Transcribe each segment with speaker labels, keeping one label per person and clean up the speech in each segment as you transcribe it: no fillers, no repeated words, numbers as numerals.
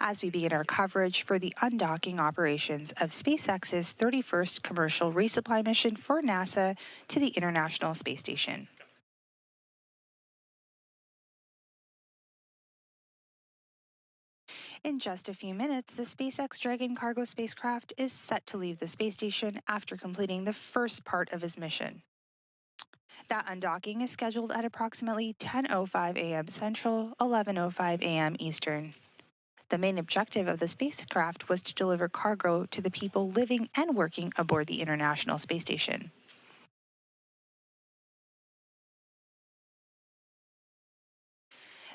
Speaker 1: as we begin our coverage for the undocking operations of SpaceX's 31st commercial resupply mission for NASA to the International Space Station. In just a few minutes, the SpaceX Dragon cargo spacecraft is set to leave the space station after completing the first part of his mission. That undocking is scheduled at approximately 10:05 a.m. Central, 11:05 a.m. Eastern. The main objective of the spacecraft was to deliver cargo to the people living and working aboard the International Space Station.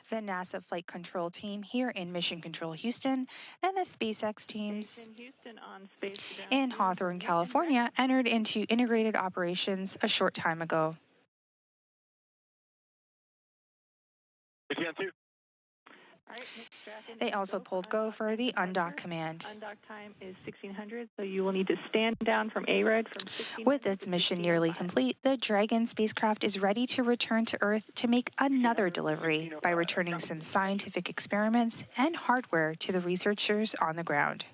Speaker 1: The NASA Flight Control Team here in Mission Control Houston and the SpaceX teams in Hawthorne, California, entered into integrated operations a short time ago. They also pulled go for the undock command.
Speaker 2: Undock time is 1600, so you will need to stand down from ARED from 1600.
Speaker 1: With its mission nearly complete, the Dragon spacecraft is ready to return to Earth to make another delivery by returning some scientific experiments and hardware to the researchers on the ground.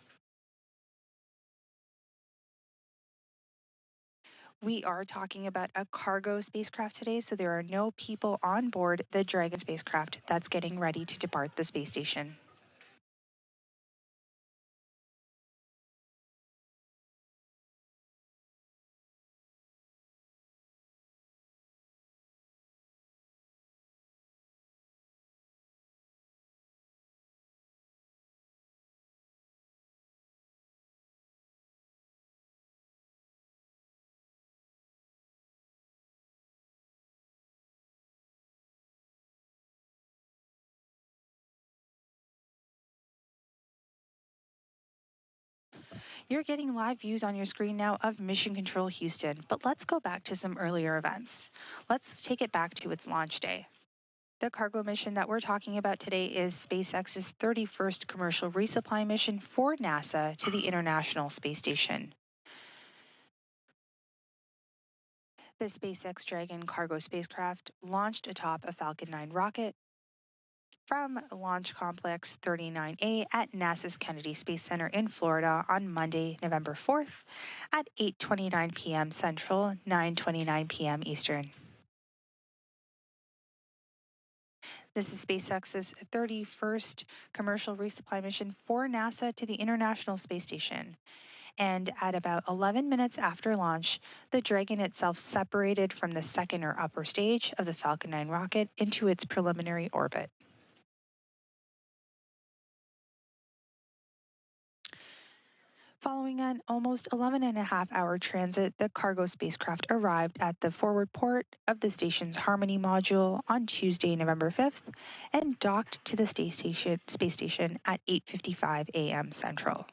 Speaker 1: We are talking about a cargo spacecraft today, so there are no people on board the Dragon spacecraft that's getting ready to depart the space station. You're getting live views on your screen now of Mission Control Houston, but let's go back to some earlier events. Let's take it back to its launch day. The cargo mission that we're talking about today is SpaceX's 31st commercial resupply mission for NASA to the International Space Station. The SpaceX Dragon cargo spacecraft launched atop a Falcon 9 rocket from Launch Complex 39A at NASA's Kennedy Space Center in Florida on Monday, November 4th at 8:29 p.m. Central, 9:29 p.m. Eastern. This is SpaceX's 31st commercial resupply mission for NASA to the International Space Station. And at about 11 minutes after launch, the Dragon itself separated from the second or upper stage of the Falcon 9 rocket into its preliminary orbit. Following an almost 11.5-hour transit, the cargo spacecraft arrived at the forward port of the station's Harmony module on Tuesday, November 5th, and docked to the space station at 8:55 a.m. Central.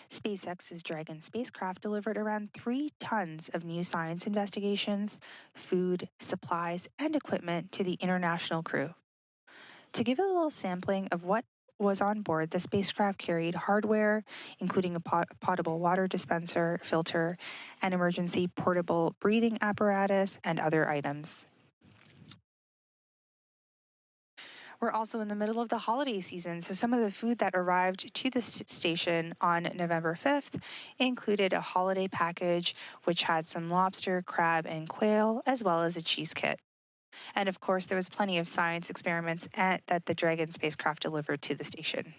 Speaker 1: SpaceX's Dragon spacecraft delivered around 3 tons of new science investigations, food, supplies, and equipment to the international crew. To give a little sampling of what was on board, the spacecraft carried hardware, including a potable water dispenser, filter, an emergency portable breathing apparatus, and other items. We're also in the middle of the holiday season, so some of the food that arrived to the station on November 5th included a holiday package, which had some lobster, crab, and quail, as well as a cheese kit. And of course, there was plenty of science experiments that the Dragon spacecraft delivered to the station.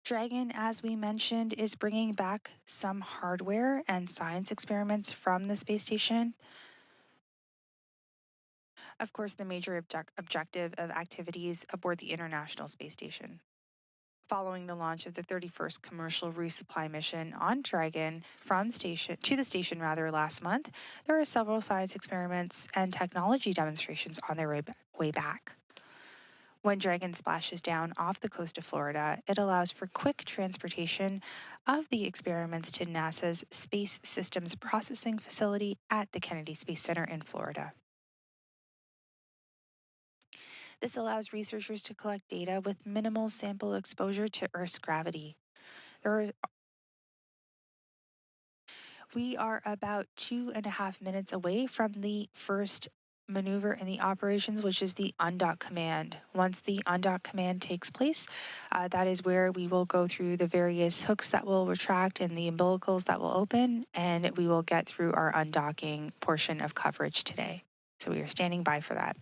Speaker 1: Dragon, as we mentioned, is bringing back some hardware and science experiments from the space station. Of course, the major objective of activities aboard the International Space Station. Following the launch of the 31st commercial resupply mission on Dragon from the station last month, there are several science experiments and technology demonstrations on their way back. When Dragon splashes down off the coast of Florida, it allows for quick transportation of the experiments to NASA's Space Systems Processing Facility at the Kennedy Space Center in Florida. This allows researchers to collect data with minimal sample exposure to Earth's gravity. We are about 2.5 minutes away from the first maneuver in the operations, which is the undock command. Once the undock command takes place, that is where we will go through the various hooks that will retract and the umbilicals that will open, and we will get through our undocking portion of coverage today. So we are standing by for that.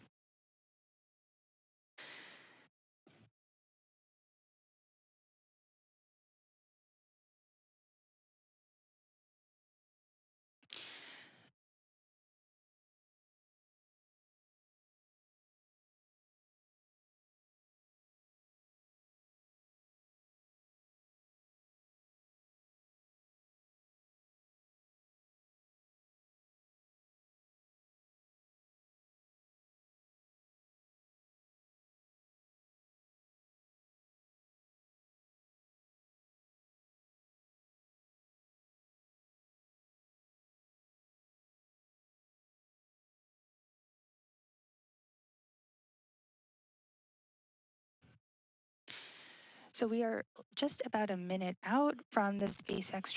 Speaker 1: So we are just about a minute out from the SpaceX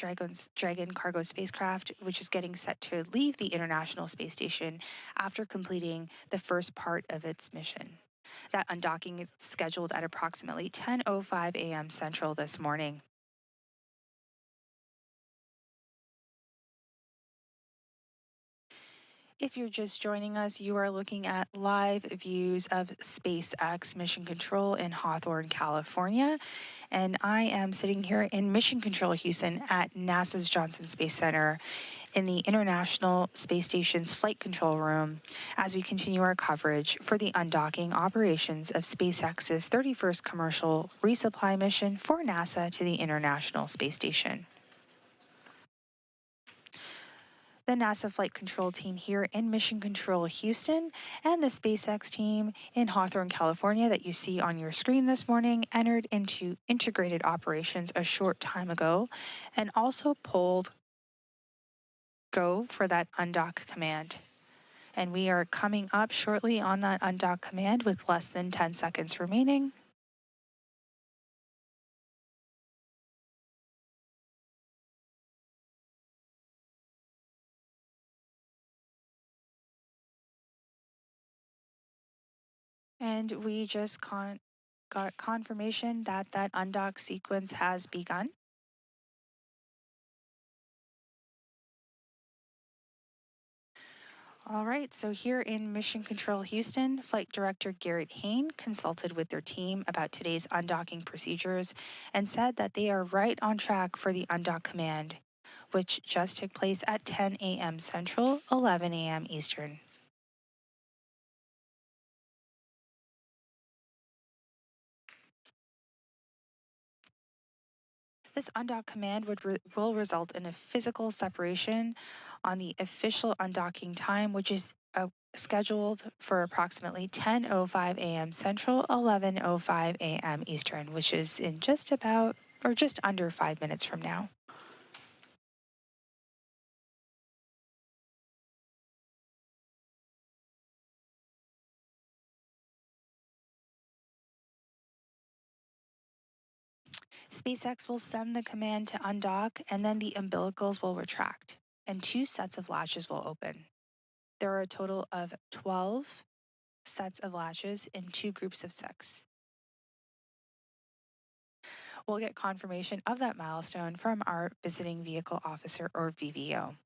Speaker 1: Dragon cargo spacecraft, which is getting set to leave the International Space Station after completing the first part of its mission. That undocking is scheduled at approximately 10:05 a.m. Central this morning. If you're just joining us, you are looking at live views of SpaceX Mission Control in Hawthorne, California. And I am sitting here in Mission Control Houston at NASA's Johnson Space Center in the International Space Station's Flight Control Room as we continue our coverage for the undocking operations of SpaceX's 31st commercial resupply mission for NASA to the International Space Station. The NASA Flight Control team here in Mission Control Houston and the SpaceX team in Hawthorne, California that you see on your screen this morning entered into integrated operations a short time ago and also pulled go for that undock command. And we are coming up shortly on that undock command with less than 10 seconds remaining. And we just got confirmation that that undock sequence has begun. All right, so here in Mission Control Houston, Flight Director Garrett Hain consulted with their team about today's undocking procedures and said that they are right on track for the undock command, which just took place at 10 a.m. Central, 11 a.m. Eastern. This undock command will result in a physical separation on the official undocking time, which is scheduled for approximately 10:05 a.m. Central, 11:05 a.m. Eastern, which is in just under 5 minutes from now. SpaceX will send the command to undock, and then the umbilicals will retract, and 2 sets of latches will open. There are a total of 12 sets of latches in 2 groups of 6. We'll get confirmation of that milestone from our visiting vehicle officer, or VVO.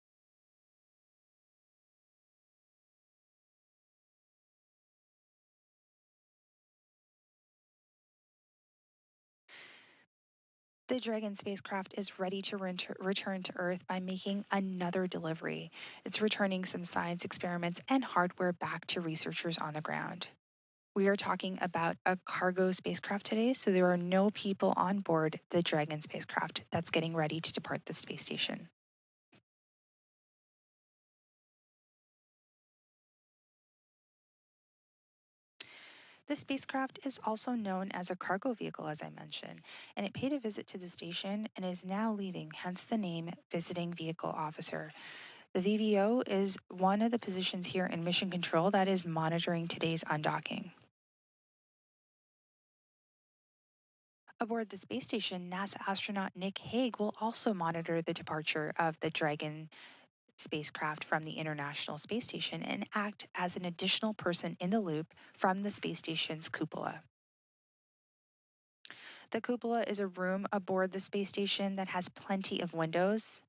Speaker 1: The Dragon spacecraft is ready to return to Earth by making another delivery. It's returning some science experiments and hardware back to researchers on the ground. We are talking about a cargo spacecraft today, so there are no people on board the Dragon spacecraft that's getting ready to depart the space station. This spacecraft is also known as a cargo vehicle, as I mentioned, and it paid a visit to the station and is now leaving, hence the name Visiting Vehicle Officer. The VVO is one of the positions here in Mission Control that is monitoring today's undocking. Aboard the space station, NASA astronaut Nick Hague will also monitor the departure of the Dragon spacecraft from the International Space Station and act as an additional person in the loop from the space station's cupola. The cupola is a room aboard the space station that has plenty of windows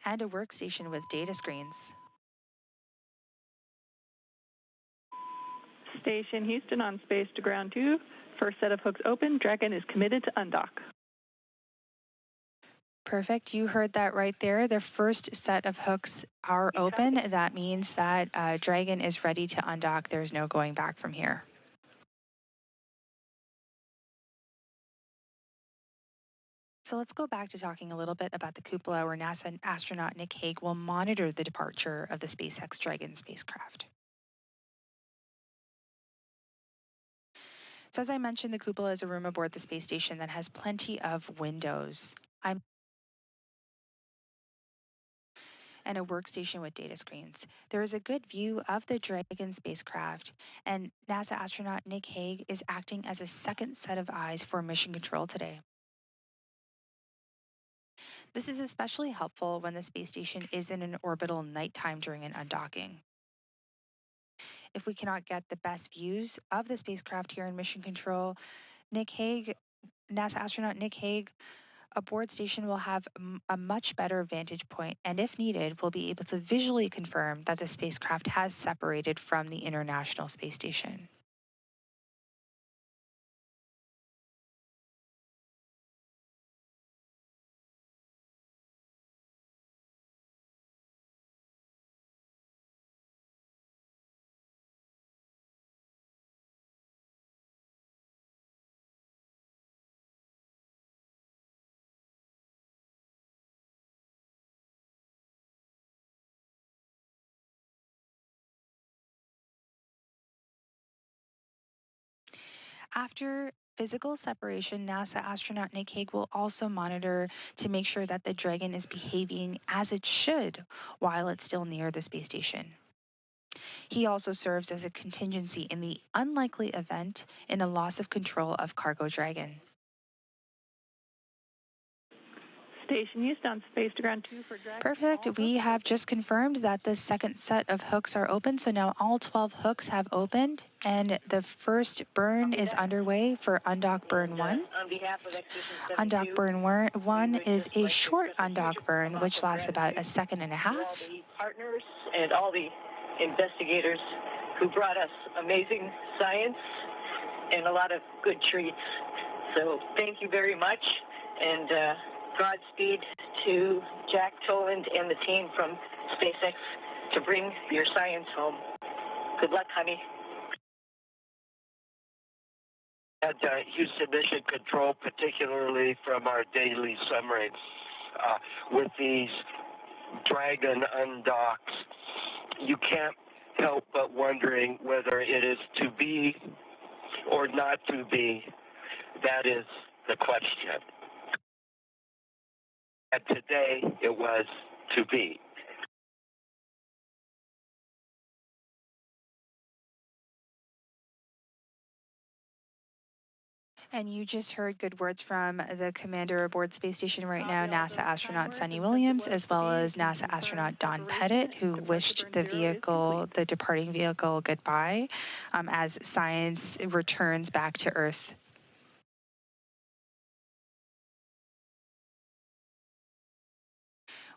Speaker 1: and a workstation with data screens.
Speaker 2: Station Houston on space to ground 2. First set of hooks open. Dragon is committed to undock.
Speaker 1: Perfect. You heard that right there. The first set of hooks are open. That means that Dragon is ready to undock. There's no going back from here. So let's go back to talking a little bit about the cupola where NASA astronaut Nick Hague will monitor the departure of the SpaceX Dragon spacecraft. So as I mentioned, the cupola is a room aboard the space station that has plenty of windows. And a workstation with data screens. There is a good view of the Dragon spacecraft, and NASA astronaut Nick Hague is acting as a second set of eyes for mission control today. This is especially helpful when the space station is in an orbital nighttime during an undocking. If we cannot get the best views of the spacecraft here in mission control, NASA astronaut Nick Hague aboard station will have a much better vantage point, and if needed, will be able to visually confirm that the spacecraft has separated from the International Space Station. After physical separation, NASA astronaut Nick Hague will also monitor to make sure that the Dragon is behaving as it should while it's still near the space station. He also serves as a contingency in the unlikely event in a loss of control of cargo Dragon.
Speaker 2: Station Houston on space to ground 2 for Dragon.
Speaker 1: Perfect. We have just confirmed that the second set of hooks are open, so now all 12 hooks have opened, and the first burn is underway for undock burn 1. Undock burn 1 is a short undock burn, which lasts about a second and a half.
Speaker 3: All the partners and all the investigators who brought us amazing science and a lot of good treats. So thank you very much, and Godspeed to Jack Toland and the team from SpaceX to bring your science home. Good luck, honey.
Speaker 4: At Houston Mission Control, particularly from our daily summary, with these Dragon undocks, you can't help but wondering whether it is to be or not to be. That is the question. And today it was to be.
Speaker 1: And you just heard good words from the commander aboard space station right now, NASA astronaut Sunny Williams, as well as NASA astronaut Don Pettit, who wished the departing vehicle goodbye as science returns back to Earth.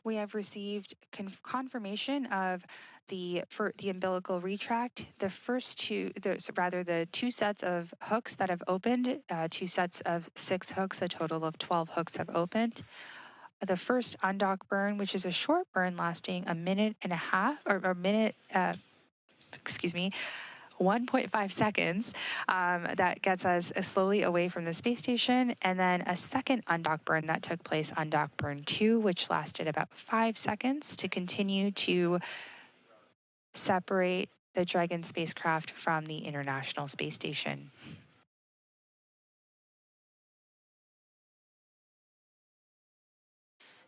Speaker 1: We have received confirmation of the umbilical retract. The two sets of hooks that have opened, 2 sets of 6 hooks, a total of 12 hooks have opened. The first undock burn, which is a short burn lasting a minute and a half, or a minute, 1.5 seconds, that gets us slowly away from the space station. And then a second undock burn that took place, undock burn 2, which lasted about 5 seconds to continue to separate the Dragon spacecraft from the International Space Station.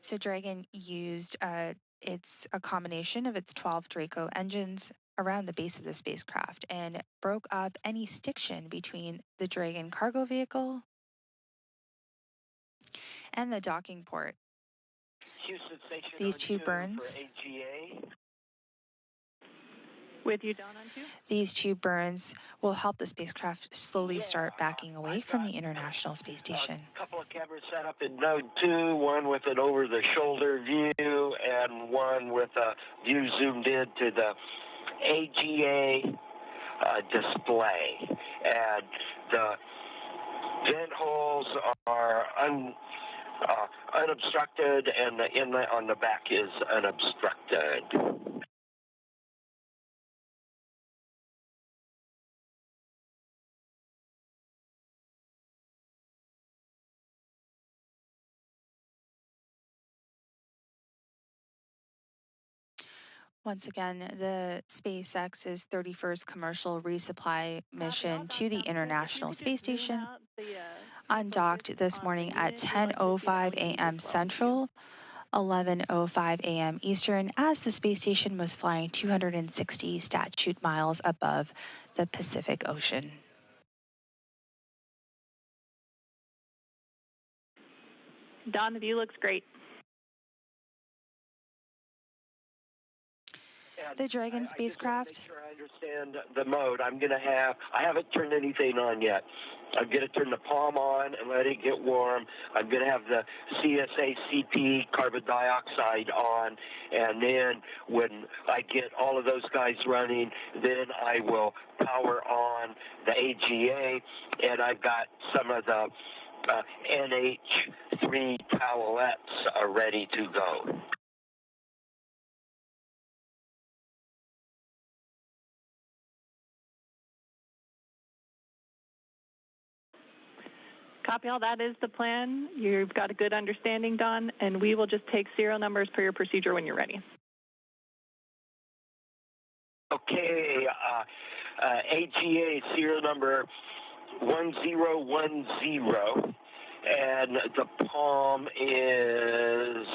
Speaker 1: So Dragon used it's a combination of its 12 Draco engines around the base of the spacecraft and broke up any stiction between the Dragon cargo vehicle and the docking port.
Speaker 4: Houston Station
Speaker 1: These two burns.
Speaker 4: For AGA.
Speaker 2: With you, Don, on 2?
Speaker 1: These two burns will help the spacecraft slowly start backing away from the International Space Station.
Speaker 4: A couple of cameras set up in Node 2, one with an over-the-shoulder view and one with a view zoomed in to the AGA display. And the vent holes are unobstructed, and the inlet on the back is unobstructed.
Speaker 1: Once again, the SpaceX's 31st commercial resupply mission to the International Space Station undocked this morning at 10:05 a.m. Central, 11:05 a.m. Eastern, as the space station was flying 260 statute miles above the Pacific Ocean.
Speaker 2: Don, the view looks great.
Speaker 1: The Dragon spacecraft.
Speaker 4: Make sure I understand the mode. I haven't turned anything on yet. I'm going to turn the palm on and let it get warm. I'm going to have the CSA-CP carbon dioxide on, and then when I get all of those guys running, then I will power on the AGA, and I've got some of the NH3 towelettes ready to go.
Speaker 2: Copy all. That is the plan. You've got a good understanding, Don, and we will just take serial numbers per your procedure when you're ready.
Speaker 4: Okay, AGA serial number 1010, and the palm is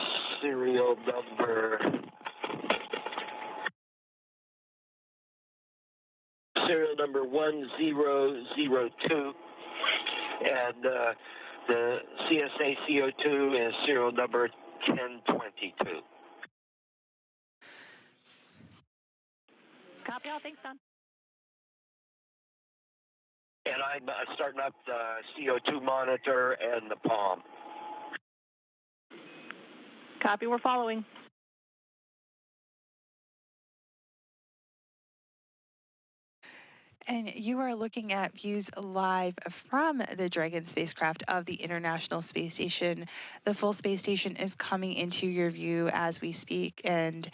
Speaker 4: serial number 1002. And the CSA CO2 is serial number 1022.
Speaker 2: Copy all. Thanks, Don.
Speaker 4: And I'm starting up the CO2 monitor and the palm.
Speaker 2: Copy. We're following.
Speaker 1: And you are looking at views live from the Dragon spacecraft of the International Space Station. The full space station is coming into your view as we speak, and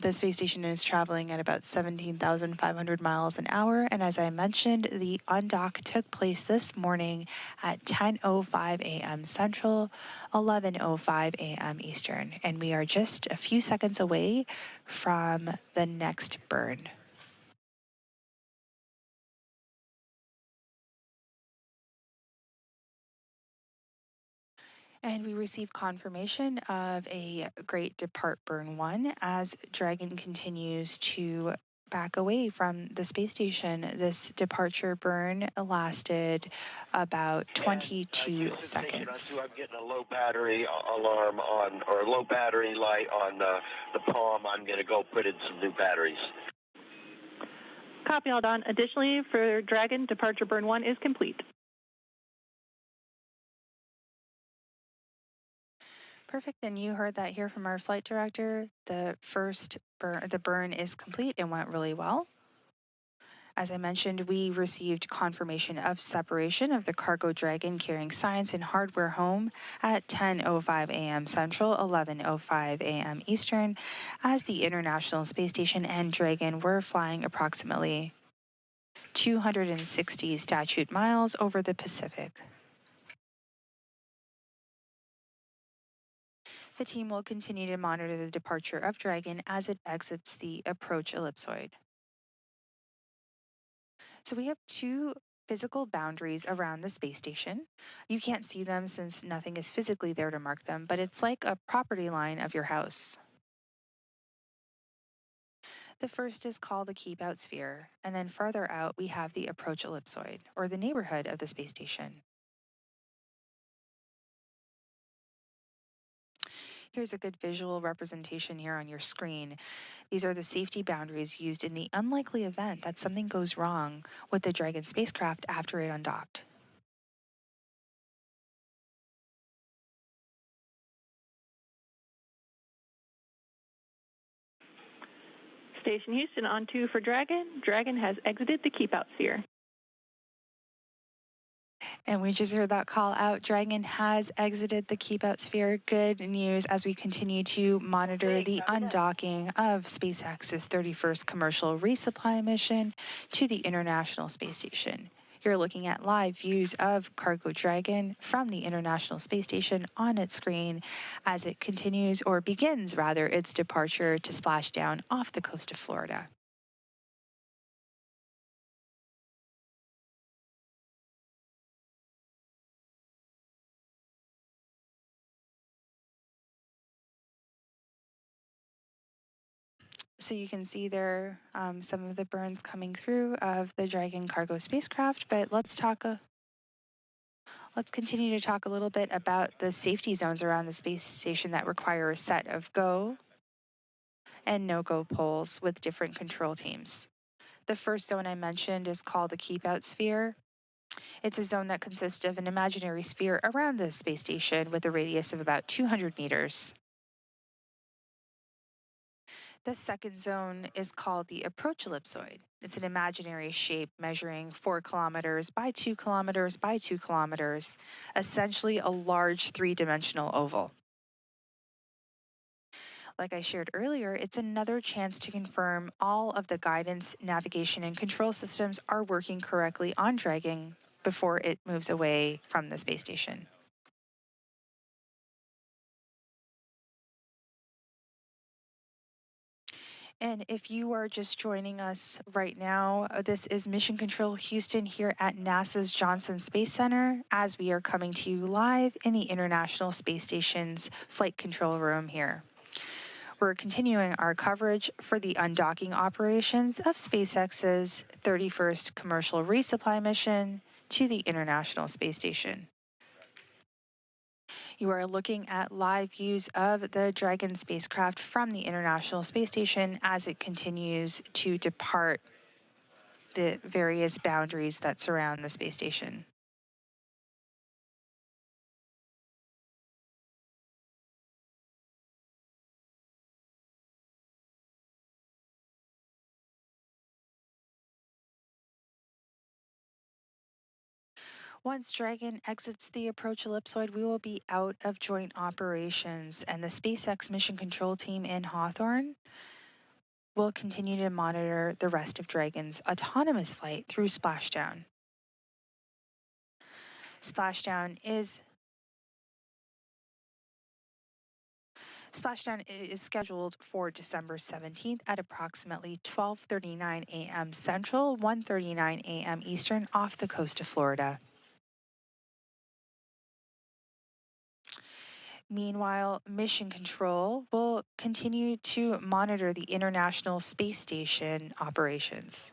Speaker 1: the space station is traveling at about 17,500 miles an hour. And as I mentioned, the undock took place this morning at 10:05 a.m. Central, 11:05 a.m. Eastern. And we are just a few seconds away from the next burn. And we received confirmation of a great depart burn 1 as Dragon continues to back away from the space station. This departure burn lasted about 22 seconds.
Speaker 4: I'm getting a low battery alarm on, or low battery light on the palm. I'm going to go put in some new batteries.
Speaker 2: Copy all, Don. Additionally, for Dragon, departure burn 1 is complete.
Speaker 1: Perfect. And you heard that here from our flight director. The burn is complete and went really well. As I mentioned, we received confirmation of separation of the cargo Dragon carrying science and hardware home at 10:05 a.m. Central, 11:05 a.m. Eastern, as the International Space Station and Dragon were flying approximately 260 statute miles over the Pacific. The team will continue to monitor the departure of Dragon as it exits the approach ellipsoid. So we have two physical boundaries around the space station. You can't see them since nothing is physically there to mark them, but it's like a property line of your house. The first is called the keep out sphere, and then farther out we have the approach ellipsoid, or the neighborhood of the space station. Here's a good visual representation here on your screen. These are the safety boundaries used in the unlikely event that something goes wrong with the Dragon spacecraft after it undocked.
Speaker 2: Station Houston, on 2 for Dragon. Dragon has exited the keep out sphere.
Speaker 1: And we just heard that call out. Dragon has exited the keep out sphere. Good news as we continue to monitor the undocking of SpaceX's 31st commercial resupply mission to the International Space Station. You're looking at live views of Cargo Dragon from the International Space Station on its screen as it continues, or begins rather, its departure to splash down off the coast of Florida. So you can see there some of the burns coming through of the Dragon cargo spacecraft, but let's continue to talk a little bit about the safety zones around the space station that require a set of go and no-go poles with different control teams. The first zone I mentioned is called the keep out sphere. It's a zone that consists of an imaginary sphere around the space station with a radius of about 200 meters. The second zone is called the approach ellipsoid. It's an imaginary shape measuring 4 kilometers by 2 kilometers by 2 kilometers, essentially a large 3-dimensional oval. Like I shared earlier, it's another chance to confirm all of the guidance, navigation, and control systems are working correctly on Dragon before it moves away from the space station. And if you are just joining us right now, this is Mission Control Houston here at NASA's Johnson Space Center as we are coming to you live in the International Space Station's flight control room here. We're continuing our coverage for the undocking operations of SpaceX's 31st commercial resupply mission to the International Space Station. You are looking at live views of the Dragon spacecraft from the International Space Station as it continues to depart the various boundaries that surround the space station. Once Dragon exits the approach ellipsoid, we will be out of joint operations, and the SpaceX mission control team in Hawthorne will continue to monitor the rest of Dragon's autonomous flight through splashdown. Splashdown is scheduled for December 17th at approximately 12:39 a.m. Central, 1:39 a.m. Eastern off the coast of Florida. Meanwhile, Mission Control will continue to monitor the International Space Station operations.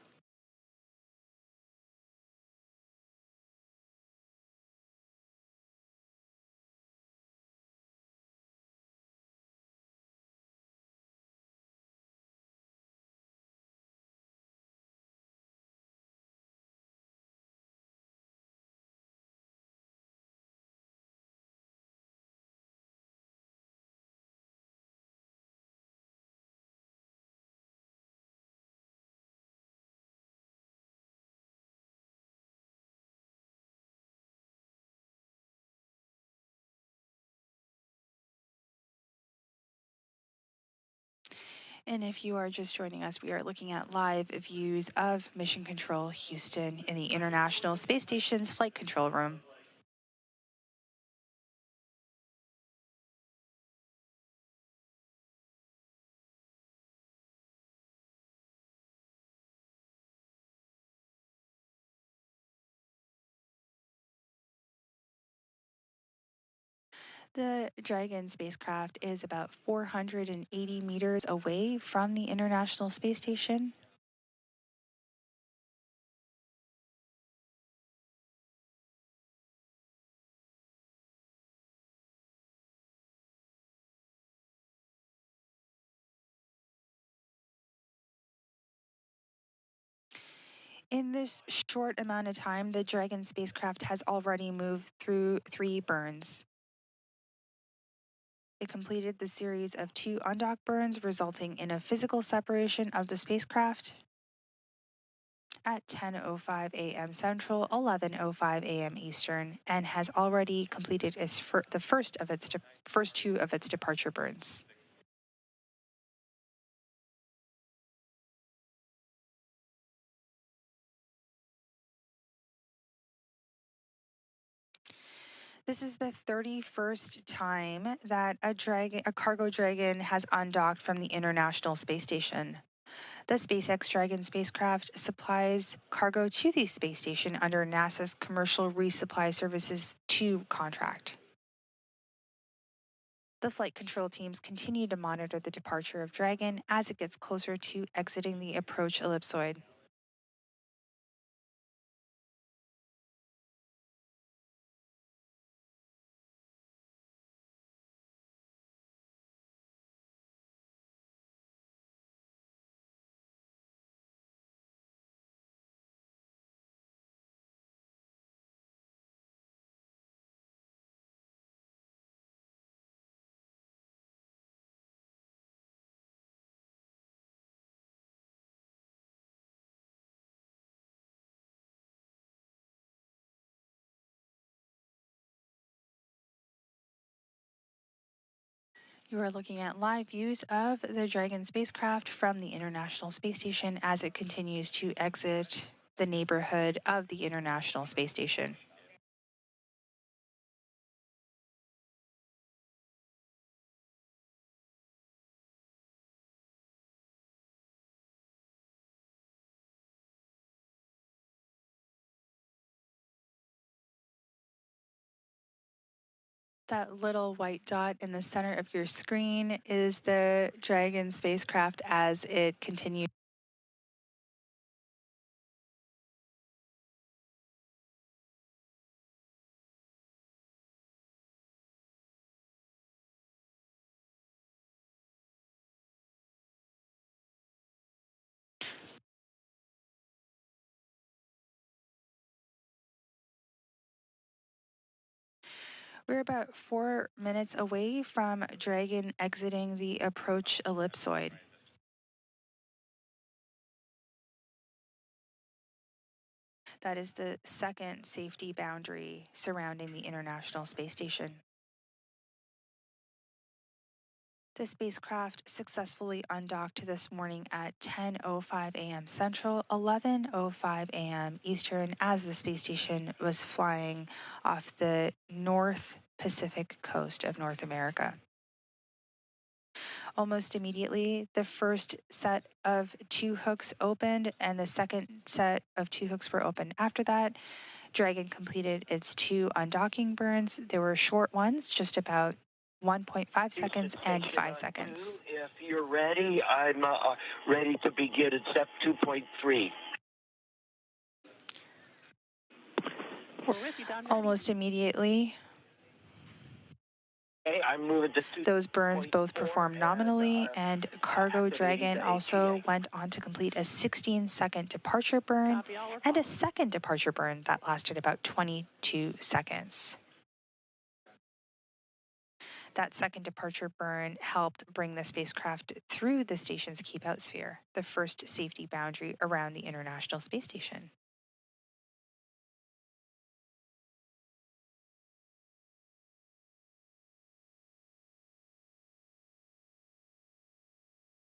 Speaker 1: And if you are just joining us, we are looking at live views of Mission Control Houston in the International Space Station's flight control room. The Dragon spacecraft is about 480 meters away from the International Space Station. In this short amount of time, the Dragon spacecraft has already moved through 3 burns. It completed the series of 2 undock burns, resulting in a physical separation of the spacecraft at 10:05 a.m. Central, 11:05 a.m. Eastern, and has already completed the first 2 of its departure burns. This is the 31st time that a cargo Dragon has undocked from the International Space Station. The SpaceX Dragon spacecraft supplies cargo to the space station under NASA's Commercial Resupply Services 2 contract. The flight control teams continue to monitor the departure of Dragon as it gets closer to exiting the approach ellipsoid. You are looking at live views of the Dragon spacecraft from the International Space Station as it continues to exit the neighborhood of the International Space Station. That little white dot in the center of your screen is the Dragon spacecraft as it continues. We're about 4 minutes away from Dragon exiting the approach ellipsoid. That is the second safety boundary surrounding the International Space Station. The spacecraft successfully undocked this morning at 10:05 a.m. Central, 11:05 a.m. Eastern, as the space station was flying off the North Pacific coast of North America. Almost immediately, the first set of 2 hooks opened and the second set of 2 hooks were opened. After that, Dragon completed its 2 undocking burns. They were short ones, just about 1.5 seconds and 5 seconds.
Speaker 4: If you're ready, I'm ready to begin at step 2.3.
Speaker 2: We're with you, Don.
Speaker 1: Almost immediately,
Speaker 4: Okay, I'm moving to
Speaker 1: those burns both performed nominally, and Cargo Dragon also went on to complete a 16-second departure burn and a second departure burn that lasted about 22 seconds. That second departure burn helped bring the spacecraft through the station's keep out sphere, the first safety boundary around the International Space Station.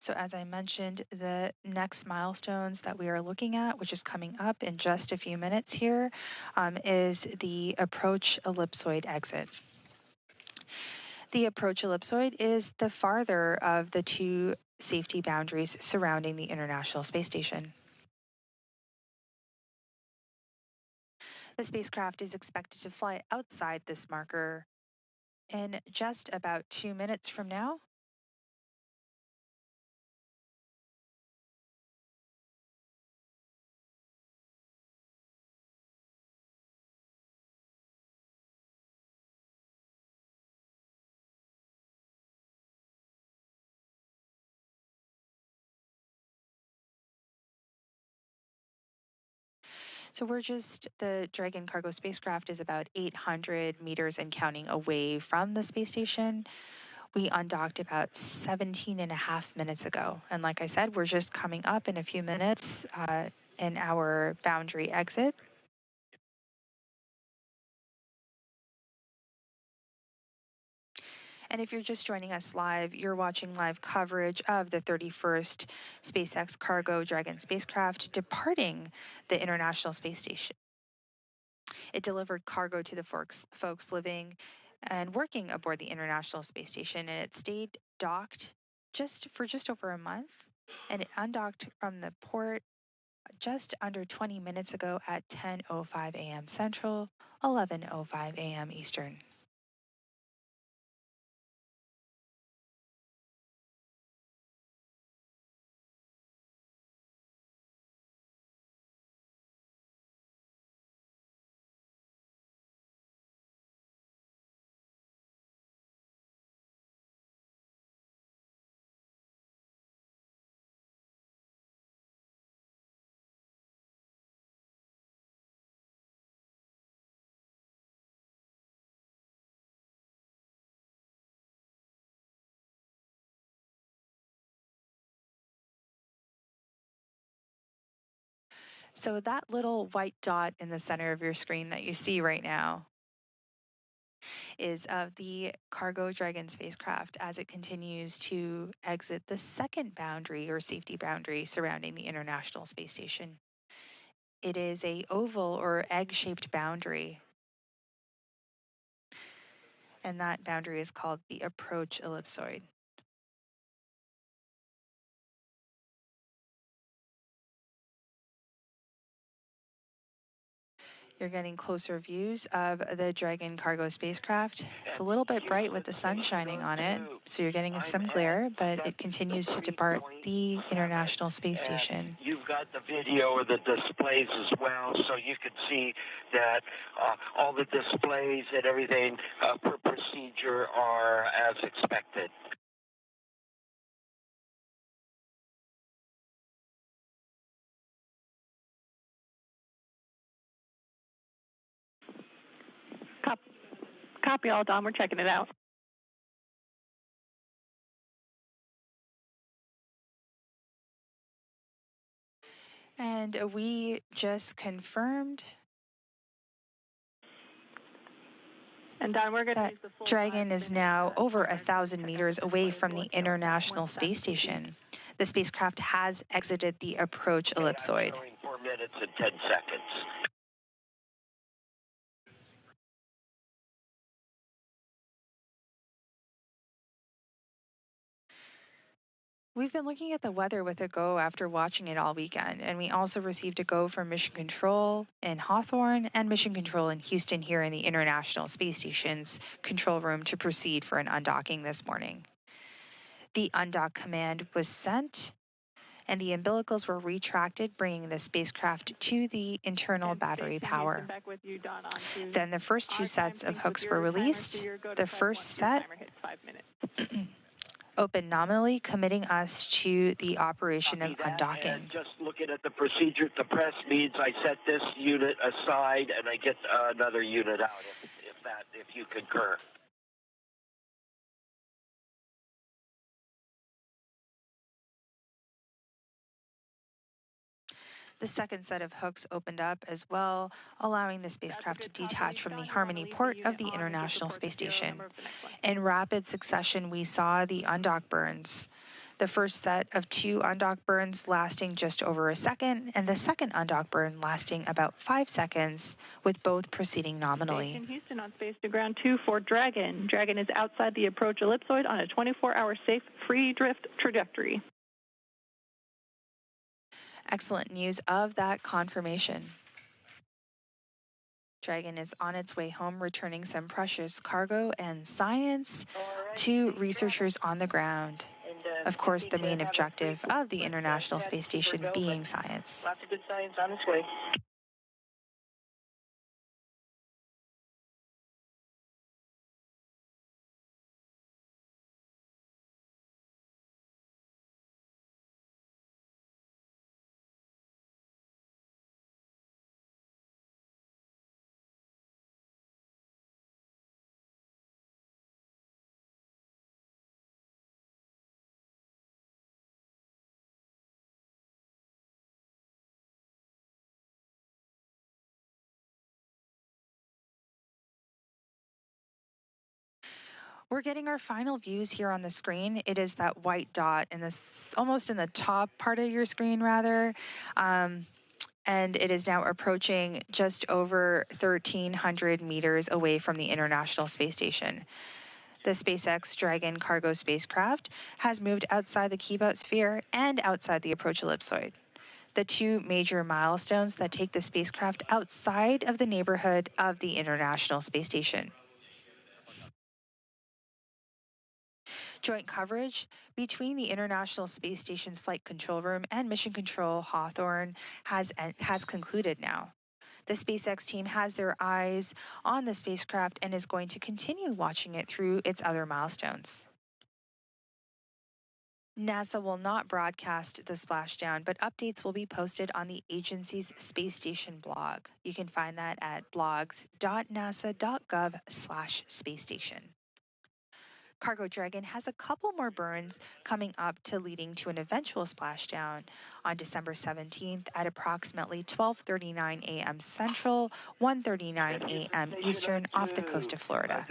Speaker 1: So as I mentioned, the next milestones that we are looking at, which is coming up in just a few minutes here, is the approach ellipsoid exit. The approach ellipsoid is the farther of the two safety boundaries surrounding the International Space Station. The spacecraft is expected to fly outside this marker in just about 2 minutes from now. So we're just, the Dragon cargo spacecraft is about 800 meters and counting away from the space station. We undocked about 17 and a half minutes ago. And like I said, we're just coming up in a few minutes in our boundary exit. And if you're just joining us live, you're watching live coverage of the 31st SpaceX Cargo Dragon spacecraft departing the International Space Station. It delivered cargo to the folks living and working aboard the International Space Station, and it stayed docked for just over a month, and it undocked from the port just under 20 minutes ago at 10:05 a.m. Central, 11:05 a.m. Eastern. So that little white dot in the center of your screen that you see right now is of the Cargo Dragon spacecraft as it continues to exit the second boundary or safety boundary surrounding the International Space Station. It is a oval or egg-shaped boundary, and that boundary is called the approach ellipsoid. You're getting closer views of the Dragon cargo spacecraft. It's a little bit bright with the sun shining on it, so you're getting some glare, but it continues to depart the International Space Station.
Speaker 4: You've got the video of the displays as well, so you can see that all the displays and everything per procedure are as expected.
Speaker 2: Copy all, Don. We're checking it out.
Speaker 1: And we just confirmed
Speaker 2: And Don, we're going to
Speaker 1: that
Speaker 2: use the full
Speaker 1: Dragon is now over 1,000 meters away from the International Space Station. The spacecraft has exited the approach ellipsoid.
Speaker 4: 4 minutes and 10 seconds.
Speaker 1: We've been looking at the weather with a go after watching it all weekend, and we also received a go from Mission Control in Hawthorne and Mission Control in Houston here in the International Space Station's control room to proceed for an undocking this morning. The undock command was sent, and the umbilicals were retracted, bringing the spacecraft to the internal battery power. Then the first two sets of hooks were released. The first set open nominally, committing us to the operation of undocking.
Speaker 4: And just looking at the procedure to press means I set this unit aside and I get another unit out, if you concur.
Speaker 1: The second set of hooks opened up as well, allowing the spacecraft to detach from the Harmony port of the International Space Station. In rapid succession, we saw the undock burns. The first set of 2 undock burns lasting just over a second, and the second undock burn lasting about 5 seconds, with both proceeding nominally.
Speaker 2: Station Houston on Space to Ground 2 for Dragon. Dragon is outside the approach ellipsoid on a 24-hour safe free drift trajectory.
Speaker 1: Excellent news of that confirmation. Dragon is on its way home, returning some precious cargo and science to researchers on the ground. Of course, the main objective of the International Space Station being science.
Speaker 3: Lots of good science on its way.
Speaker 1: We're getting our final views here on the screen. It is that white dot in this, almost in the top part of your screen, rather. And it is now approaching just over 1,300 meters away from the International Space Station. The SpaceX Dragon cargo spacecraft has moved outside the Kuiper sphere and outside the approach ellipsoid, the 2 major milestones that take the spacecraft outside of the neighborhood of the International Space Station. Joint coverage between the International Space Station's Flight Control Room and Mission Control Hawthorne has concluded now. The SpaceX team has their eyes on the spacecraft and is going to continue watching it through its other milestones. NASA will not broadcast the splashdown, but updates will be posted on the agency's space station blog. You can find that at blogs.nasa.gov/spacestation. Cargo Dragon has a couple more burns coming up to leading to an eventual splashdown on December 17th at approximately 12:39 a.m. Central, 1:39 a.m. Eastern off the coast of Florida.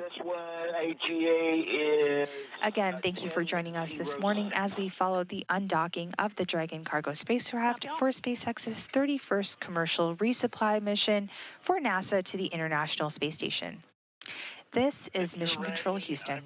Speaker 1: Again, thank you for joining us this morning as we followed the undocking of the Dragon cargo spacecraft for SpaceX's 31st commercial resupply mission for NASA to the International Space Station. This is Mission Control Houston.